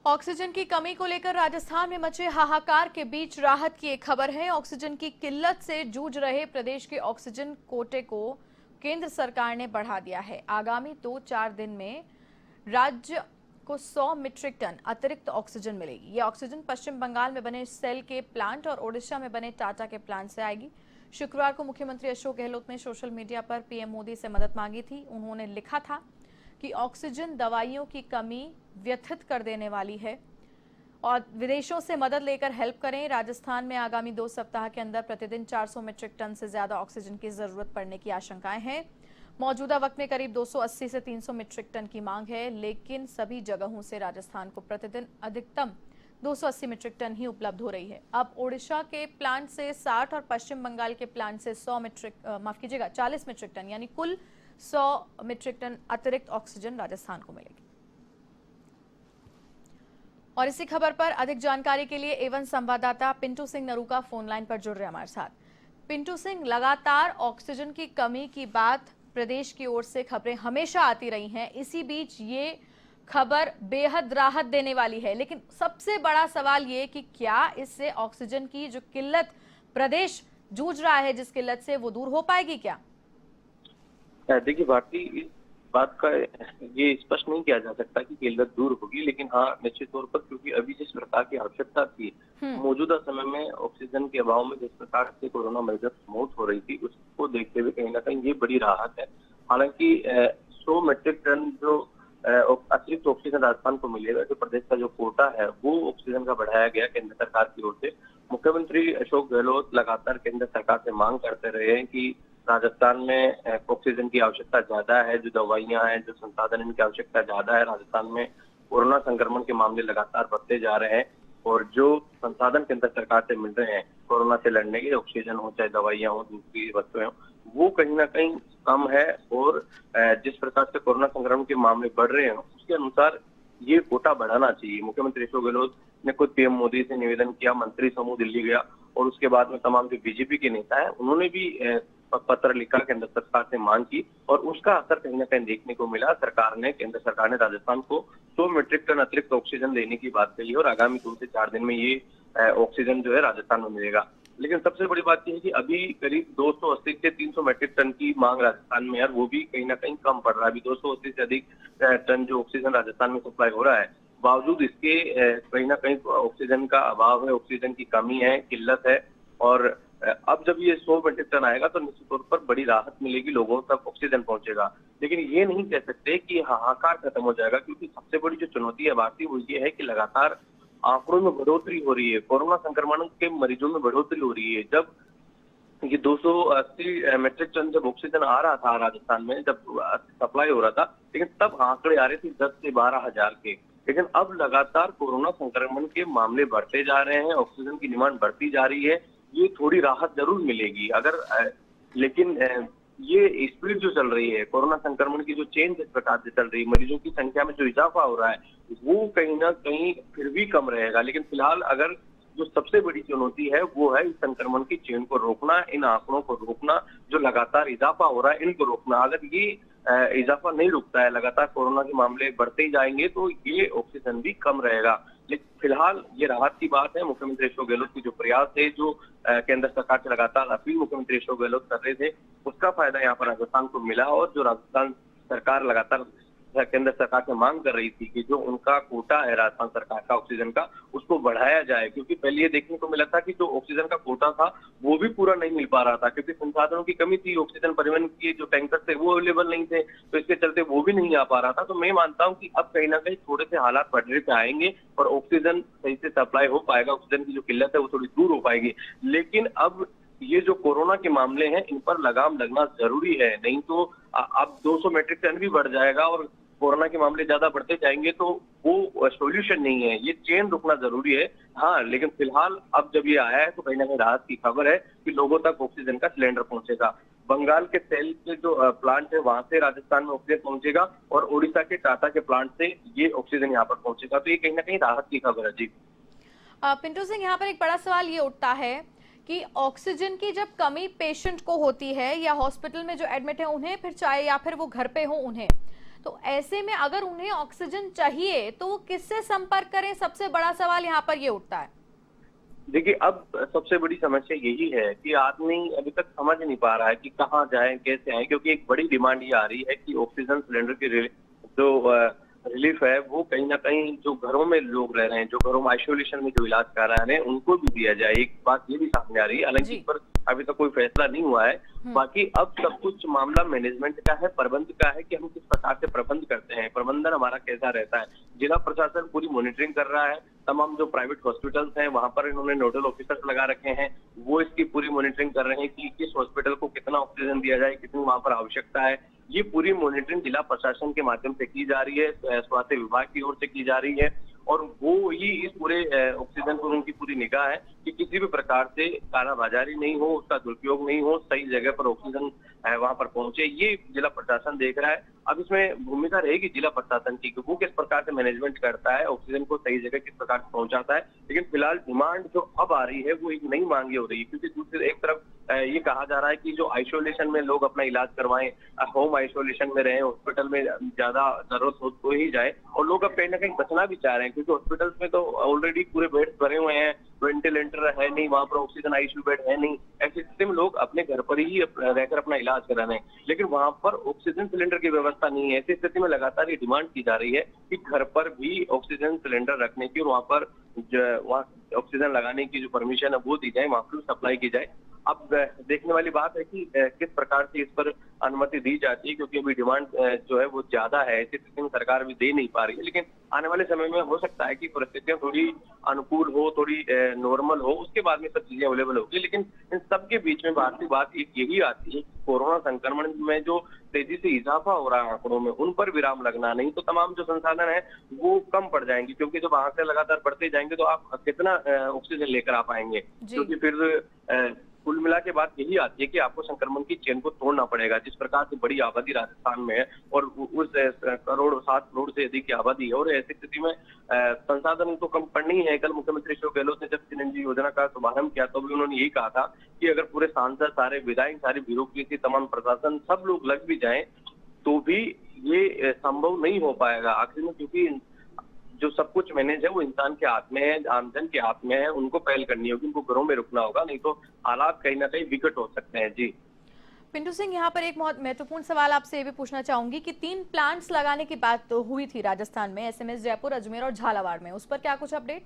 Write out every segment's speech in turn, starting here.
Oxygen की कमी को लेकर राजस्थान में मचे हाहाकार के बीच राहत की एक खबर है। ऑक्सीजन की किल्लत से जूझ रहे प्रदेश के ऑक्सीजन कोटे को केंद्र सरकार ने बढ़ा दिया है। आगामी 2-4 दिन में राज्य को 100 मीट्रिक टन अतिरिक्त ऑक्सीजन मिलेगी। ये ऑक्सीजन पश्चिम बंगाल में बने सेल के प्लांट और ओडिशा में बने टाटा के प्लांट से आएगी। शुक्रवार को मुख्यमंत्री अशोक गहलोत ने सोशल मीडिया पर पीएम मोदी से मदद मांगी थी। उन्होंने लिखा था कि ऑक्सीजन दवाइयों की कमी व्यथित कर देने वाली है और विदेशों से मदद लेकर हेल्प करें। राजस्थान में आगामी 2 सप्ताह के अंदर प्रतिदिन 400 मीट्रिक टन से ज्यादा ऑक्सीजन की जरूरत पड़ने की आशंकाएं हैं। मौजूदा वक्त में करीब 280 से 300 मीट्रिक टन की मांग है, लेकिन सभी जगहों से राजस्थान को प्रतिदिन अधिकतम 280 मीट्रिक टन ही उपलब्ध हो रही है। अब ओडिशा के प्लांट से 60 और पश्चिम बंगाल के प्लांट से 40 मीट्रिक टन यानी कुल 100 मीट्रिक टन अतिरिक्त ऑक्सीजन राजस्थान को मिलेगी। और इसी खबर पर अधिक जानकारी के लिए एवन संवाददाता पिंटू सिंह नरूका फोन लाइन पर जुड़ रहे हमारे साथ। पिंटू सिंह, लगातार ऑक्सीजन की कमी की बात प्रदेश की ओर से खबरें हमेशा आती रही हैं। इसी बीच ये खबर बेहद राहत देने वाली है, लेकिन सबसे बड़ा सवाल ये कि क्या इससे ऑक्सीजन की जो किल्लत प्रदेश जूझ रहा है, जिस किल्लत से, वो दूर हो पाएगी क्या? देखिए भारती, इस बात का ये स्पष्ट नहीं किया जा सकता कि किल्लत दूर होगी, लेकिन हाँ निश्चित तौर पर, क्योंकि अभी जिस प्रकार की आवश्यकता थी मौजूदा समय में ऑक्सीजन के अभाव में, जिस प्रकार से कोरोना मरीजों की मौत हो रही थी, उसको देखते हुए कहीं ना कहीं ये बड़ी राहत है। हालांकि 100 मीट्रिक टन जो अतिरिक्त ऑक्सीजन राजस्थान को मिलेगा, जो प्रदेश का जो कोटा है वो ऑक्सीजन का बढ़ाया गया केंद्र सरकार की ओर से। मुख्यमंत्री अशोक गहलोत लगातार केंद्र सरकार से मांग करते रहे हैं कि राजस्थान में ऑक्सीजन की आवश्यकता ज्यादा है, जो दवाइयां हैं, जो संसाधन, इनकी आवश्यकता ज्यादा है। राजस्थान में कोरोना संक्रमण के मामले लगातार बढ़ते जा रहे हैं और जो संसाधन केंद्र सरकार से मिल रहे हैं कोरोना से लड़ने के, ऑक्सीजन हो चाहे दवाइयां हो, दूसरी वस्तुएं हो, वो कहीं ना कहीं कम है। और जिस प्रकार से कोरोना संक्रमण के मामले बढ़ रहे हैं उसके अनुसार ये कोटा बढ़ाना चाहिए। मुख्यमंत्री अशोक गहलोत ने खुद पीएम मोदी से निवेदन किया, मंत्री समूह दिल्ली गया और उसके बाद में तमाम जो बीजेपी के नेता है उन्होंने भी पत्र लिखा, केंद्र सरकार से मांग की और उसका असर कहीं ना कहीं देखने को मिला। केंद्र सरकार ने राजस्थान को 100 मीट्रिक टन अतिरिक्त ऑक्सीजन देने की बात कही और आगामी 2 से 4 दिन में ये ऑक्सीजन जो है राजस्थान में मिलेगा। लेकिन सबसे बड़ी बात यह है कि अभी करीब 280 से 300 मीट्रिक टन की मांग राजस्थान में है और वो भी कहीं ना कहीं कम पड़ रहा है। अभी 280 से अधिक टन जो ऑक्सीजन राजस्थान में सप्लाई हो रहा है, बावजूद इसके कहीं ना कहीं ऑक्सीजन का अभाव है, ऑक्सीजन की कमी है, किल्लत है। और अब जब ये 100 मीट्रिक टन आएगा तो निश्चित तौर पर बड़ी राहत मिलेगी, लोगों तक ऑक्सीजन पहुंचेगा। लेकिन ये नहीं कह सकते कि हाहाकार खत्म हो जाएगा, क्योंकि सबसे बड़ी जो चुनौती है भारतीय वो ये है कि लगातार आंकड़ों में बढ़ोतरी हो रही है, कोरोना संक्रमण के मरीजों में बढ़ोतरी हो रही है। जब ये 280 मीट्रिक टन जब ऑक्सीजन आ रहा था राजस्थान में, जब सप्लाई हो रहा था, लेकिन तब आंकड़े आ रहे थे 10 से 12 हजार के। लेकिन अब लगातार कोरोना संक्रमण के मामले बढ़ते जा रहे हैं, ऑक्सीजन की डिमांड बढ़ती जा रही है। ये थोड़ी राहत जरूर मिलेगी लेकिन ये स्पीड जो चल रही है, कोरोना संक्रमण की जो चेन जिस प्रकार से चल रही है, मरीजों की संख्या में जो इजाफा हो रहा है, वो कहीं ना कहीं फिर भी कम रहेगा। लेकिन फिलहाल अगर जो सबसे बड़ी चुनौती है वो है इस संक्रमण की चेन को रोकना, इन आंकड़ों को रोकना, जो लगातार इजाफा हो रहा है इनको रोकना। अगर ये इजाफा नहीं रुकता है, लगातार कोरोना के मामले बढ़ते ही जाएंगे, तो ये ऑक्सीजन भी कम रहेगा। लेकिन फिलहाल ये राहत की बात है। मुख्यमंत्री अशोक गहलोत की जो प्रयास है, जो केंद्र सरकार से लगातार अपील मुख्यमंत्री अशोक गहलोत कर रहे थे, उसका फायदा यहाँ पर राजस्थान को मिला। और जो राजस्थान सरकार लगातार केंद्र सरकार से मांग कर रही थी कि जो उनका कोटा है राजस्थान सरकार का ऑक्सीजन का, उसको बढ़ाया जाए, क्योंकि पहले ये देखने को मिला था कि जो ऑक्सीजन का कोटा था वो भी पूरा नहीं मिल पा रहा था, क्योंकि संसाधनों की कमी थी, ऑक्सीजन परिवहन के जो टैंकर थे वो अवेलेबल नहीं थे, तो इसके चलते वो भी नहीं आ पा रहा था। तो मैं मानता हूँ कि अब कहीं ना कहीं थोड़े से हालात पटरी पे आएंगे और ऑक्सीजन सही से सप्लाई हो पाएगा, ऑक्सीजन की जो किल्लत है वो थोड़ी दूर हो पाएगी। लेकिन अब ये जो कोरोना के मामले हैं इन पर लगाम लगना जरूरी है, नहीं तो अब 200 मीट्रिक टन भी बढ़ जाएगा और कोरोना के मामले ज्यादा बढ़ते जाएंगे तो वो सॉल्यूशन नहीं है। ये चेन रुकना जरूरी है। हाँ, लेकिन फिलहाल अब जब ये आया है तो कहीं ना कहीं राहत की खबर है कि लोगों तक ऑक्सीजन का सिलेंडर पहुंचेगा। बंगाल के सेल के जो प्लांट है वहां से राजस्थान में ऑक्सीजन पहुंचेगा और ओडिशा के टाटा के प्लांट से ये ऑक्सीजन यहाँ पर पहुंचेगा। तो ये कहीं ना कहीं राहत की खबर है। जी पिंटू सिंह, यहाँ पर एक बड़ा सवाल ये उठता है कि ऑक्सीजन की जब कमी पेशेंट को होती है या हॉस्पिटल में जो एडमिट है उन्हें, फिर चाहे या फिर वो घर पे हो उन्हें, तो ऐसे में अगर उन्हें ऑक्सीजन चाहिए तो वो किससे संपर्क करें, सबसे बड़ा सवाल यहाँ पर ये उठता है। देखिए, अब सबसे बड़ी समस्या यही है कि आदमी अभी तक समझ नहीं पा रहा है कि कहाँ जाए, कैसे आए, क्योंकि एक बड़ी डिमांड ये आ रही है कि ऑक्सीजन सिलेंडर की जो रिलीफ है वो कहीं ना कहीं जो घरों में लोग रह रहे हैं, जो घरों में आइसोलेशन में जो इलाज करा रहे हैं, उनको भी दिया जाए। एक बात ये भी सामने आ रही है, हालांकि इस जी। पर अभी तक कोई फैसला नहीं हुआ है। बाकी अब सब कुछ मामला मैनेजमेंट का है, प्रबंध का है कि हम किस प्रकार से प्रबंध करते हैं, प्रबंधन हमारा कैसा रहता है। जिला प्रशासन पूरी मॉनिटरिंग कर रहा है, तमाम जो प्राइवेट हॉस्पिटल्स हैं वहां पर इन्होंने नोडल ऑफिसर्स लगा रखे हैं, वो इसकी पूरी मॉनिटरिंग कर रहे हैं कि किस हॉस्पिटल को कितना ऑक्सीजन दिया जाए, कितनी वहां पर आवश्यकता है। ये पूरी मॉनिटरिंग जिला प्रशासन के माध्यम से की जा रही है, स्वास्थ्य विभाग की ओर से की जा रही है, और वो ही इस पूरे ऑक्सीजन पर उनकी पूरी निगाह है कि किसी भी प्रकार से कालाबाजारी नहीं हो, उसका दुरुपयोग नहीं हो, सही जगह पर ऑक्सीजन वहां पर पहुंचे, ये जिला प्रशासन देख रहा है। अब इसमें भूमिका रहेगी जिला प्रशासन की कि वो किस प्रकार से मैनेजमेंट करता है, ऑक्सीजन को सही जगह किस प्रकार से पहुंचाता है। लेकिन फिलहाल डिमांड जो अब आ रही है वो एक नई मांग हो रही है, क्योंकि दूसरी एक तरफ ये कहा जा रहा है कि जो आइसोलेशन में लोग अपना इलाज करवाएं, होम आइसोलेशन में रहें, हॉस्पिटल में ज्यादा जरूरत हो तो ही जाए, और लोग अब कहीं ना कहीं बचना भी चाह रहे हैं, क्योंकि हॉस्पिटल्स में तो ऑलरेडी पूरे बेड्स भरे हुए हैं, वेंटिलेटर है नहीं, वहां पर ऑक्सीजन आईसीयू बेड है नहीं। ऐसी स्थिति में लोग अपने घर पर ही रहकर अपना इलाज करा रहे हैं, लेकिन वहां पर ऑक्सीजन सिलेंडर की व्यवस्था नहीं है। ऐसी स्थिति में लगातार ये डिमांड की जा रही है कि घर पर भी ऑक्सीजन सिलेंडर रखने की और वहां पर वहाँ ऑक्सीजन लगाने की जो परमिशन है वो दी जाए, वहां पर सप्लाई की जाए। अब देखने वाली बात है कि किस प्रकार से इस पर अनुमति दी जाती है, क्योंकि अभी डिमांड जो है वो ज्यादा है, ऐसी स्थिति में सरकार भी दे नहीं पा रही है। लेकिन आने वाले समय में हो सकता है कि परिस्थितियां थोड़ी अनुकूल हो, थोड़ी नॉर्मल हो, उसके बाद में सब चीजें अवेलेबल होगी। लेकिन इन सबके बीच में भारतीय बात एक यही आती है, कोरोना संक्रमण में जो तेजी से इजाफा हो रहा है आंकड़ों में, उन पर विराम लगना नहीं तो तमाम जो संसाधन है वो कम पड़ जाएंगे, क्योंकि जब आंकड़े लगातार बढ़ते जाएंगे तो आप कितना ऑक्सीजन लेकर आ पाएंगे, क्योंकि फिर कुल मिला के बात यही आती है कि आपको संक्रमण की चेन को तोड़ना पड़ेगा। जिस प्रकार से बड़ी आबादी राजस्थान में है और उस 7 करोड़ से अधिक की आबादी है, और ऐसी स्थिति में संसाधन तो कम पड़नी ही है। कल मुख्यमंत्री अशोक गहलोत ने जब सीएनजी योजना का शुभारंभ किया तो भी उन्होंने यही कहा था कि अगर पूरे सांसद, सारे विधायक, सारी ब्यूरोक्रेसी, तमाम प्रशासन सब लोग लग भी जाएं तो भी ये संभव नहीं हो पाएगा आखिर में, क्योंकि जो सब कुछ मैनेज है वो इंसान के हाथ में है, आमजन के हाथ में है। उनको पहल करनी होगी, उनको घरों में रुकना होगा, नहीं तो हालात कहीं ना कहीं विकट हो सकते हैं। जी पिंटू सिंह, यहाँ पर एक बहुत महत्वपूर्ण सवाल आपसे ये भी पूछना चाहूंगी कि 3 प्लांट्स लगाने की बात तो हुई थी राजस्थान में, एसएमएस जयपुर, अजमेर और झालावाड़ में, उस पर क्या कुछ अपडेट?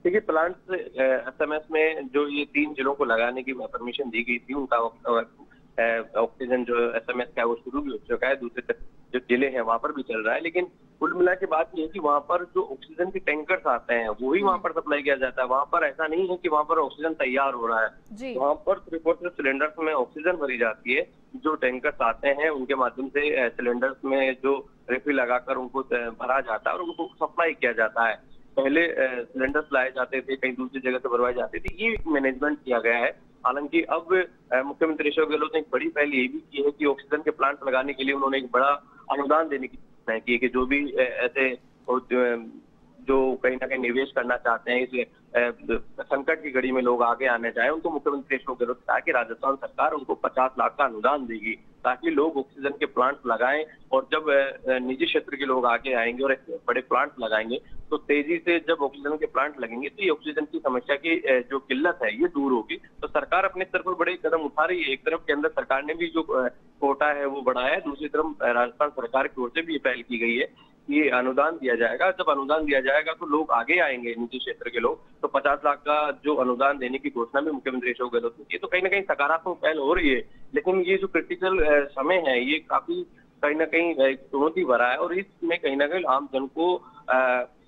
देखिए, प्लांट्स एसएमएस में जो ये 3 जिलों को लगाने की परमिशन दी गई थी, उनका ऑक्सीजन जो एसएमएस का है वो शुरू भी हो चुका है, दूसरे जो जिले हैं वहां पर भी चल रहा है। लेकिन कुल मिला के बात ये है कि वहां पर जो ऑक्सीजन के टैंकर्स आते हैं वो ही वहां पर सप्लाई किया जाता है। वहां पर ऐसा नहीं है कि वहां पर ऑक्सीजन तैयार हो रहा है, वहां पर 3/4 सिलेंडर्स में ऑक्सीजन भरी जाती है। जो टैंकर्स आते हैं उनके माध्यम से सिलेंडर्स में जो रिफिल लगाकर उनको भरा जाता है और उनको सप्लाई किया जाता है। पहले सिलेंडर्स लाए जाते थे, कहीं दूसरी जगह से भरवाए जाते थे, ये मैनेजमेंट किया गया है। हालांकि अब मुख्यमंत्री अशोक गहलोत ने एक बड़ी पहल ये भी की है कि ऑक्सीजन के प्लांट लगाने के लिए उन्होंने एक बड़ा अनुदान देने की घोषणा की है कि जो भी ऐसे जो कहीं ना कहीं निवेश करना चाहते हैं, इस संकट की घड़ी में लोग आगे आने चाहे, उनको मुख्यमंत्री अशोक गहलोत ने कहा कि राजस्थान सरकार उनको 50 लाख का अनुदान देगी, ताकि लोग ऑक्सीजन के प्लांट लगाएं। और जब निजी क्षेत्र के लोग आगे आएंगे और बड़े प्लांट लगाएंगे तो तेजी से जब ऑक्सीजन के प्लांट लगेंगे तो ये ऑक्सीजन की समस्या की जो किल्लत है ये दूर होगी। तो सरकार अपने स्तर पर बड़े कदम उठा रही है। एक तरफ केंद्र सरकार ने भी जो कोटा है वो बढ़ाया है, दूसरी तरफ राजस्थान सरकार की ओर से भी ये पहल की गई है कि अनुदान दिया जाएगा। जब अनुदान दिया जाएगा तो लोग आगे आएंगे, निजी क्षेत्र के लोग। तो 50 लाख का जो अनुदान देने की घोषणा भी मुख्यमंत्री अशोक गहलोत ने की, तो कहीं ना कहीं सकारात्मक पहल हो रही है। लेकिन ये जो क्रिटिकल समय है ये काफी कहीं ना कहीं चुनौती भरा है, और इसमें कहीं ना कहीं आम जन को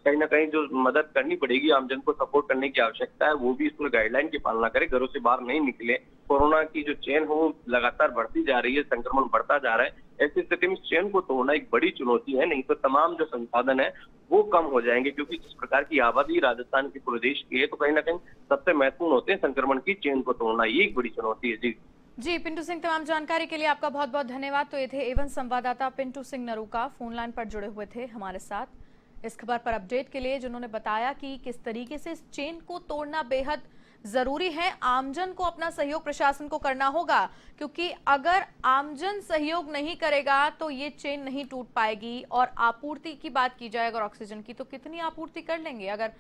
कहीं ना कहीं जो मदद करनी पड़ेगी, आमजन को सपोर्ट करने की आवश्यकता है। वो भी इस पूरे गाइडलाइन की पालना करे, घरों से बाहर नहीं निकले। कोरोना की जो चेन हो लगातार बढ़ती जा रही है, संक्रमण बढ़ता जा रहा है। ऐसी स्थिति में चेन को तोड़ना एक बड़ी चुनौती है, नहीं तो तमाम जो संसाधन है वो कम हो जाएंगे, क्योंकि जिस प्रकार की आबादी राजस्थान की पूरे देश की है, तो कहीं ना कहीं सबसे महत्वपूर्ण होते हैं संक्रमण की चेन को तोड़ना, ये एक बड़ी चुनौती है। जी पिंटू सिंह, तमाम जानकारी के लिए आपका बहुत बहुत धन्यवाद। तो ये थे एवन संवाददाता पिंटू सिंह नरूका, फोन लाइन पर जुड़े हुए थे हमारे साथ इस खबर पर अपडेट के लिए, जिन्होंने बताया कि किस तरीके से इस चेन को तोड़ना बेहद जरूरी है आमजन को अपना सहयोग प्रशासन को करना होगा, क्योंकि अगर आमजन सहयोग नहीं करेगा तो ये चेन नहीं टूट पाएगी। और आपूर्ति की बात की जाए अगर ऑक्सीजन की, तो कितनी आपूर्ति कर लेंगे अगर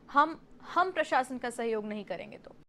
हम प्रशासन का सहयोग नहीं करेंगे तो।